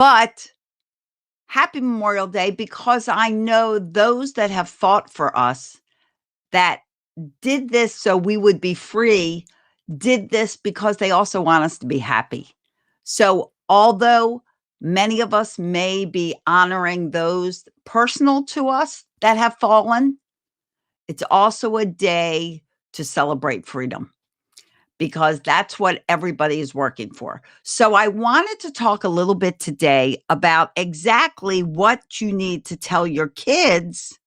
But happy Memorial Day because I know those that have fought for us, that did this so we would be free, did this because they also want us to be happy. So, although many of us may be honoring those personal to us that have fallen, it's also a day to celebrate freedom because that's what everybody is working for. So, I wanted to talk a little bit today about exactly what you need to tell your kids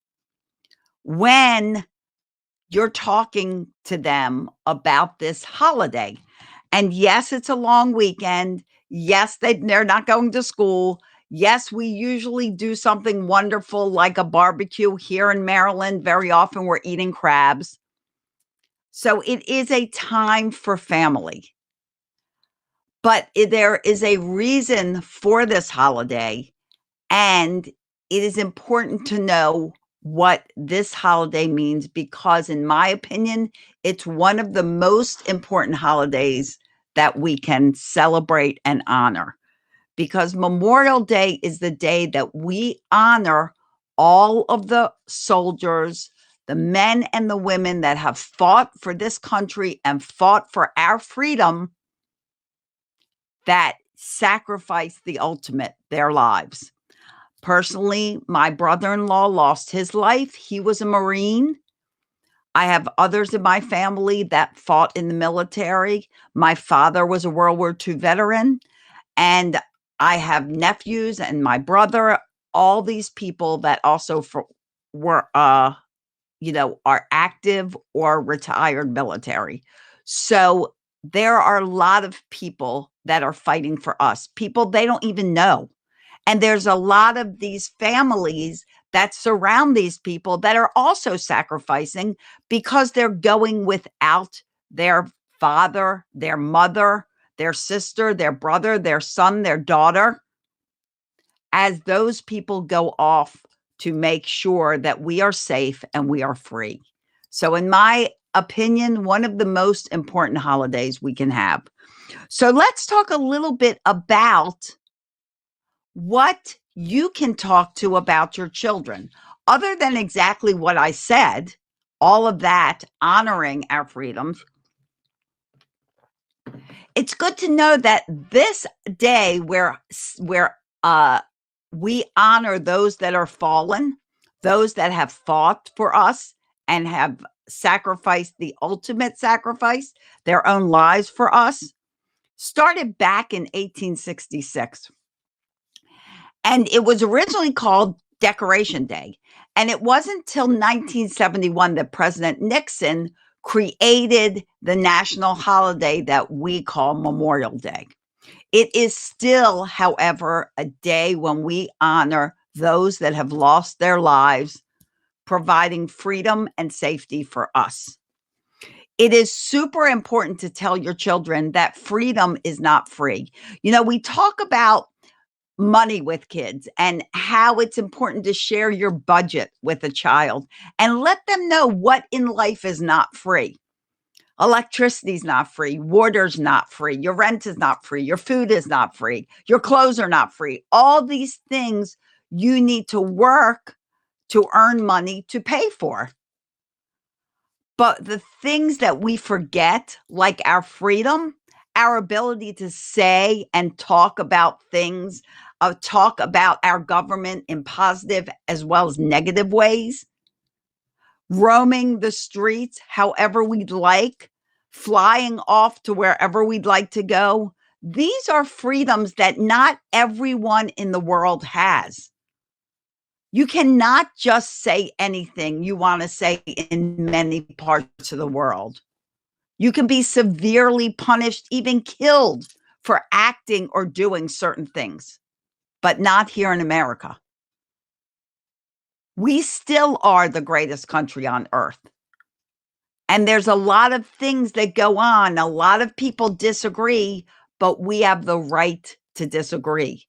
when you're talking to them about this holiday. And yes, it's a long weekend. Yes, they're not going to school. Yes, we usually do something wonderful like a barbecue here in Maryland. Very often we're eating crabs. So it is a time for family. But there is a reason for this holiday. And it is important to know what this holiday means because, in my opinion, it's one of the most important holidays that we can celebrate and honor. Because Memorial Day is the day that we honor all of the soldiers, the men and the women that have fought for this country and fought for our freedom, that sacrificed the ultimate, their lives. Personally, my brother-in-law lost his life. He was a Marine. I have others in my family that fought in the military. My father was a World War II veteran, and I have nephews and my brother, all these people that also were, are active or retired military. So there are a lot of people that are fighting for us, people they don't even know. And there's a lot of these families that surround these people that are also sacrificing because they're going without their father, their mother, their sister, their brother, their son, their daughter, as those people go off to make sure that we are safe and we are free. So, in my opinion, one of the most important holidays we can have. So, let's talk a little bit about what you can talk to about your children, other than exactly what I said, all of that honoring our freedoms. It's good to know that this day where we honor those that are fallen, those that have fought for us and have sacrificed the ultimate sacrifice, their own lives for us, started back in 1866. And it was originally called Decoration Day. And it wasn't until 1971 that President Nixon created the national holiday that we call Memorial Day. It is still, however, a day when we honor those that have lost their lives, providing freedom and safety for us. It is super important to tell your children that freedom is not free. We talk about money with kids and how it's important to share your budget with a child and let them know what in life is not free. Electricity is not free. Water's not free. Your rent is not free. Your food is not free. Your clothes are not free. All these things you need to work to earn money to pay for. But the things that we forget, like our freedom, our ability to say and talk about things, talk about our government in positive as well as negative ways, roaming the streets however we'd like, flying off to wherever we'd like to go. These are freedoms that not everyone in the world has. You cannot just say anything you want to say in many parts of the world. You can be severely punished, even killed for acting or doing certain things, but not here in America. We still are the greatest country on earth. And there's a lot of things that go on. A lot of people disagree, but we have the right to disagree.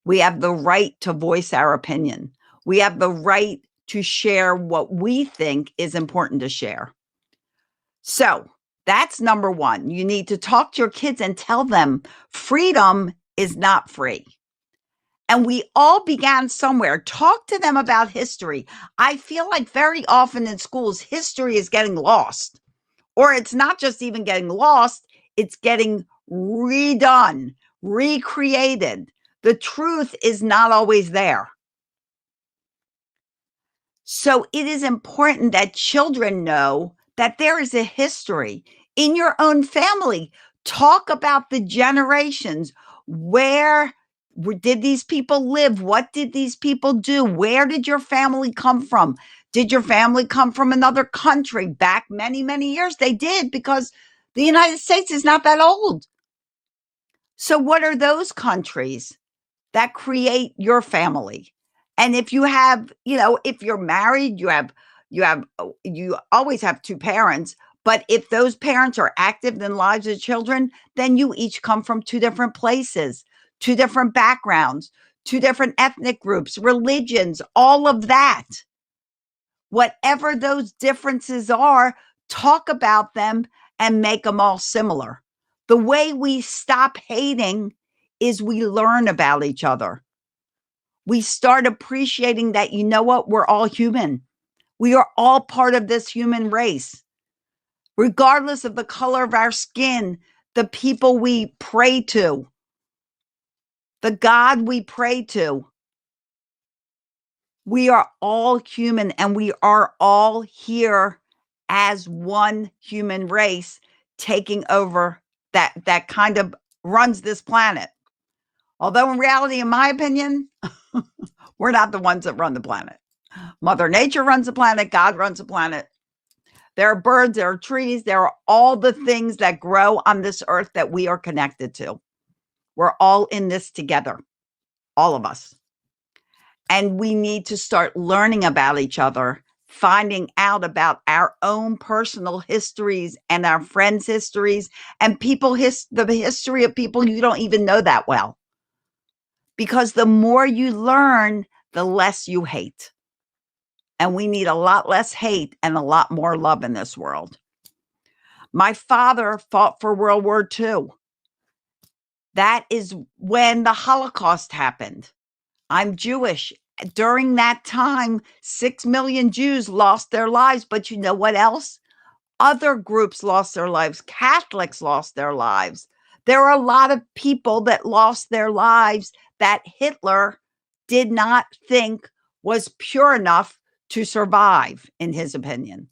We have the right to voice our opinion. We have the right to share what we think is important to share. So that's number one. You need to talk to your kids and tell them freedom is not free. And we all began somewhere. Talk to them about history. I feel like very often in schools, history is getting lost, or it's not just even getting lost, it's getting redone, recreated. The truth is not always there. So it is important that children know that there is a history in your own family. Talk about the generations. Where did these people live? What did these people do? Where did your family come from? Did your family come from another country back many, many years? They did, because the United States is not that old. So, what are those countries that create your family? And if you have, if you're married, you always have two parents. But if those parents are active in the lives of children, then you each come from two different places, two different backgrounds, two different ethnic groups, religions, all of that. Whatever those differences are, talk about them and make them all similar. The way we stop hating is we learn about each other. We start appreciating that, you know what, we're all human. We are all part of this human race. Regardless of the color of our skin, the people we pray to, the God we pray to, we are all human, and we are all here as one human race taking over that kind of runs this planet. Although in reality, in my opinion, we're not the ones that run the planet. Mother Nature runs the planet. God runs the planet. There are birds, there are trees, there are all the things that grow on this earth that we are connected to. We're all in this together, all of us. And we need to start learning about each other, finding out about our own personal histories and our friends' histories, and the history of people you don't even know that well. Because the more you learn, the less you hate. And we need a lot less hate and a lot more love in this world. My father fought for World War II. That is when the Holocaust happened. I'm Jewish. During that time, 6 million Jews lost their lives. But you know what else? Other groups lost their lives. Catholics lost their lives. There are a lot of people that lost their lives that Hitler did not think was pure enough to survive, in his opinion.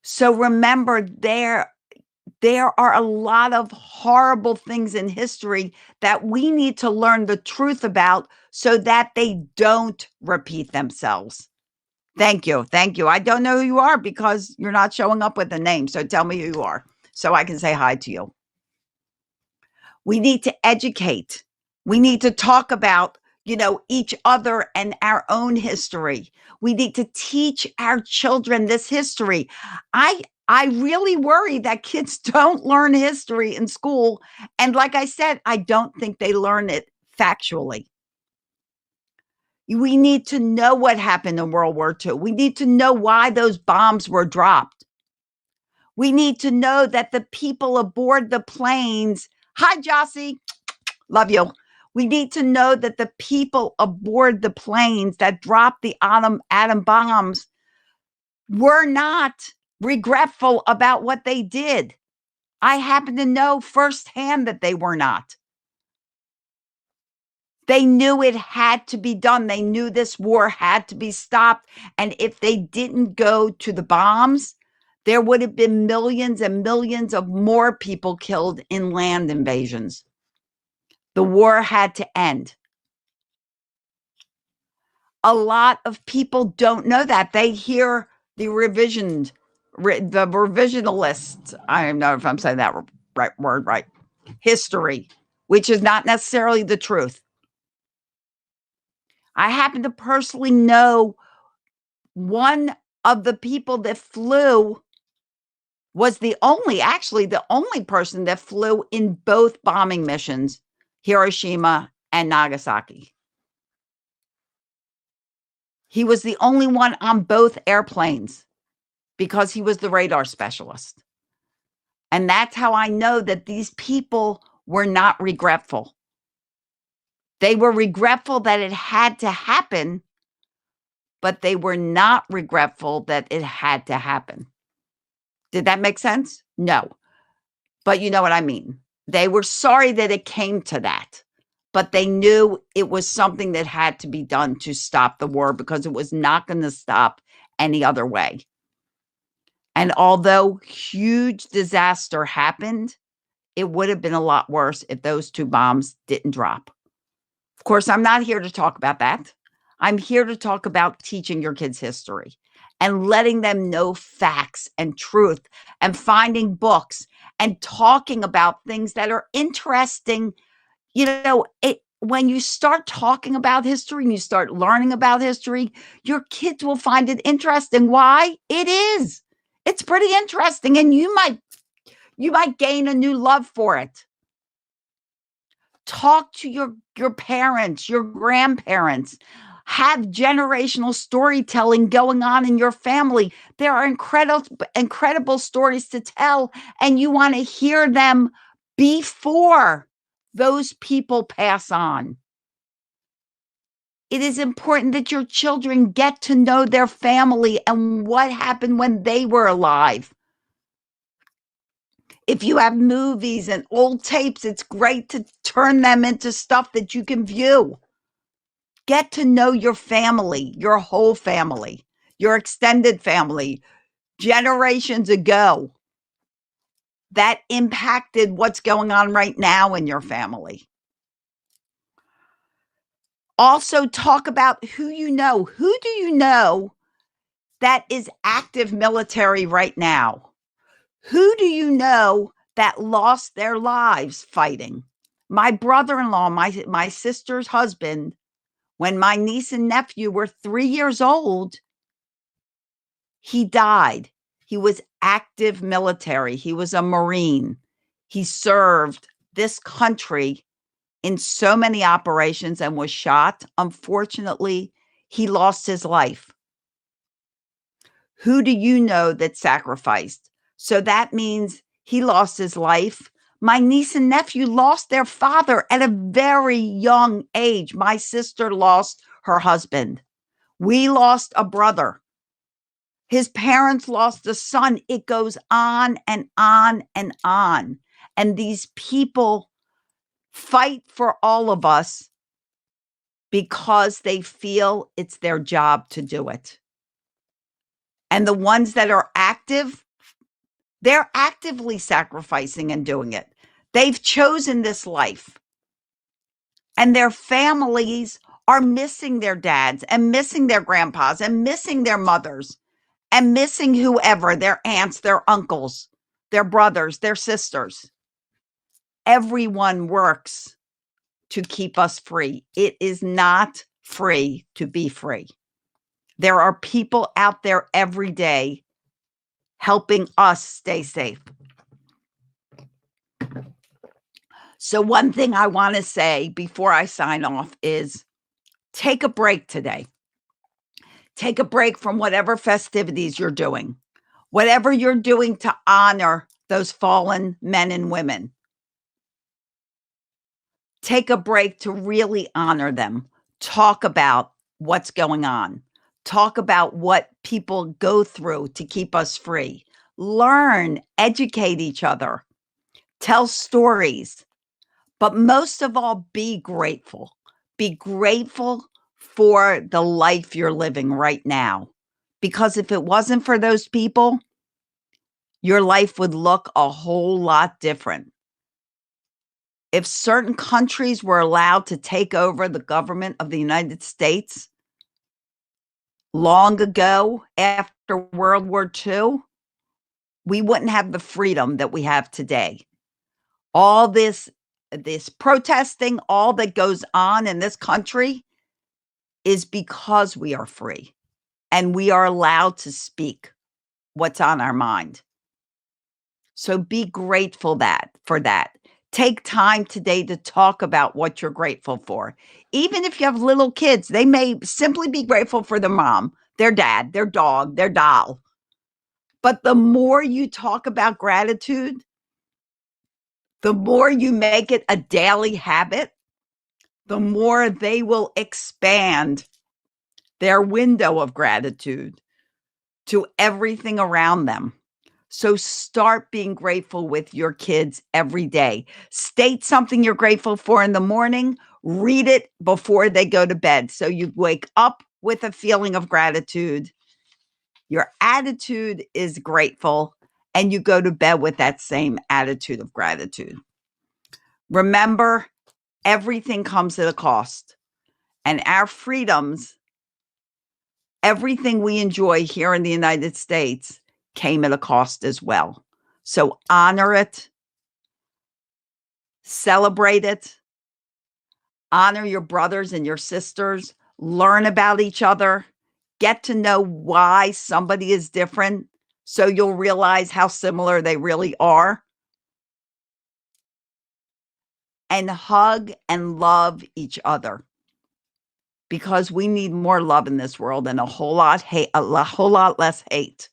So remember, there are a lot of horrible things in history that we need to learn the truth about so that they don't repeat themselves. Thank you. Thank you. I don't know who you are because you're not showing up with a name. So tell me who you are so I can say hi to you. We need to educate. We need to talk about, each other and our own history. We need to teach our children this history. I really worry that kids don't learn history in school. And like I said, I don't think they learn it factually. We need to know what happened in World War II. We need to know why those bombs were dropped. We need to know that the people aboard the planes, hi, Jossie, love you. We need to know that the people aboard the planes that dropped the atom bombs were not regretful about what they did. I happen to know firsthand that they were not. They knew it had to be done. They knew this war had to be stopped. And if they didn't go to the bombs, there would have been millions and millions of more people killed in land invasions. The war had to end. A lot of people don't know that. They hear the revisionalists. I don't know if I'm saying that word right. History, which is not necessarily the truth. I happen to personally know one of the people that flew was the only person that flew in both bombing missions, Hiroshima and Nagasaki. He was the only one on both airplanes because he was the radar specialist. And that's how I know that these people were not regretful. They were regretful that it had to happen, but they were not regretful that it had to happen. Did that make sense? No, but you know what I mean. They were sorry that it came to that, but they knew it was something that had to be done to stop the war because it was not going to stop any other way. And although huge disaster happened, it would have been a lot worse if those 2 bombs didn't drop. Of course, I'm not here to talk about that. I'm here to talk about teaching your kids history and letting them know facts and truth and finding books and talking about things that are interesting. You know, when you start talking about history and you start learning about history, your kids will find it interesting. Why? It is. It's pretty interesting, and you might gain a new love for it. Talk to your parents, your grandparents. Have generational storytelling going on in your family. There are incredible stories to tell, and you want to hear them before those people pass on. It is important that your children get to know their family and what happened when they were alive. If you have movies and old tapes, it's great to turn them into stuff that you can view. Get to know your family, your whole family, your extended family, generations ago that impacted what's going on right now in your family. Also, talk about who you know. Who do you know that is active military right now? Who do you know that lost their lives fighting? My brother-in-law, my sister's husband, when my niece and nephew were 3 years old, he died. He was active military. He was a Marine. He served this country in so many operations and was shot. Unfortunately, he lost his life. Who do you know that sacrificed? So that means he lost his life. My niece and nephew lost their father at a very young age. My sister lost her husband. We lost a brother. His parents lost a son. It goes on and on and on. And these people fight for all of us because they feel it's their job to do it. And the ones that are active, they're actively sacrificing and doing it. They've chosen this life. And their families are missing their dads and missing their grandpas and missing their mothers and missing whoever, their aunts, their uncles, their brothers, their sisters. Everyone works to keep us free. It is not free to be free. There are people out there every day helping us stay safe. So one thing I want to say before I sign off is take a break today. Take a break from whatever festivities you're doing, whatever you're doing to honor those fallen men and women. Take a break to really honor them. Talk about what's going on. Talk about what people go through to keep us free. Learn, educate each other, tell stories. But most of all, be grateful. Be grateful for the life you're living right now. Because if it wasn't for those people, your life would look a whole lot different. If certain countries were allowed to take over the government of the United States long ago after World War II, we wouldn't have the freedom that we have today. All this protesting, all that goes on in this country is because we are free and we are allowed to speak what's on our mind. So be grateful for that. Take time today to talk about what you're grateful for. Even if you have little kids, they may simply be grateful for their mom, their dad, their dog, their doll. But the more you talk about gratitude, the more you make it a daily habit, the more they will expand their window of gratitude to everything around them. So start being grateful with your kids every day. State something you're grateful for in the morning, read it before they go to bed. So you wake up with a feeling of gratitude. Your attitude is grateful, and you go to bed with that same attitude of gratitude. Remember, everything comes at a cost, and our freedoms, everything we enjoy here in the United States, came at a cost as well. So honor it, celebrate it, honor your brothers and your sisters, learn about each other, get to know why somebody is different so you'll realize how similar they really are. And hug and love each other, because we need more love in this world and a whole lot less hate.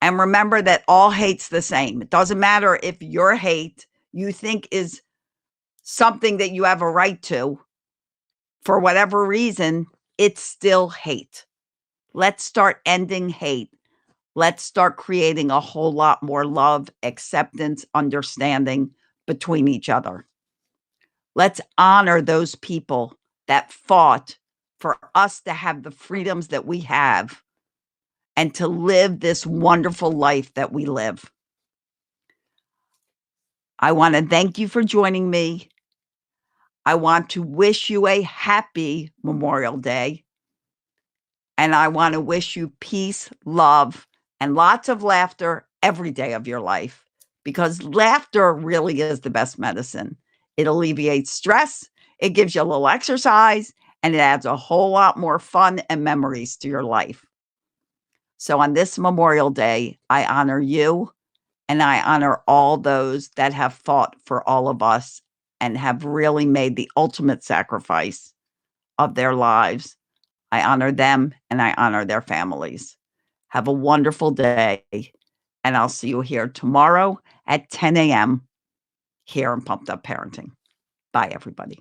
And remember that all hate's the same. It doesn't matter if your hate you think is something that you have a right to, for whatever reason, it's still hate. Let's start ending hate. Let's start creating a whole lot more love, acceptance, understanding between each other. Let's honor those people that fought for us to have the freedoms that we have and to live this wonderful life that we live. I want to thank you for joining me. I want to wish you a happy Memorial Day. And I want to wish you peace, love, and lots of laughter every day of your life, because laughter really is the best medicine. It alleviates stress, it gives you a little exercise, and it adds a whole lot more fun and memories to your life. So on this Memorial Day, I honor you, and I honor all those that have fought for all of us and have really made the ultimate sacrifice of their lives. I honor them, and I honor their families. Have a wonderful day, and I'll see you here tomorrow at 10 a.m. here in Pumped Up Parenting. Bye, everybody.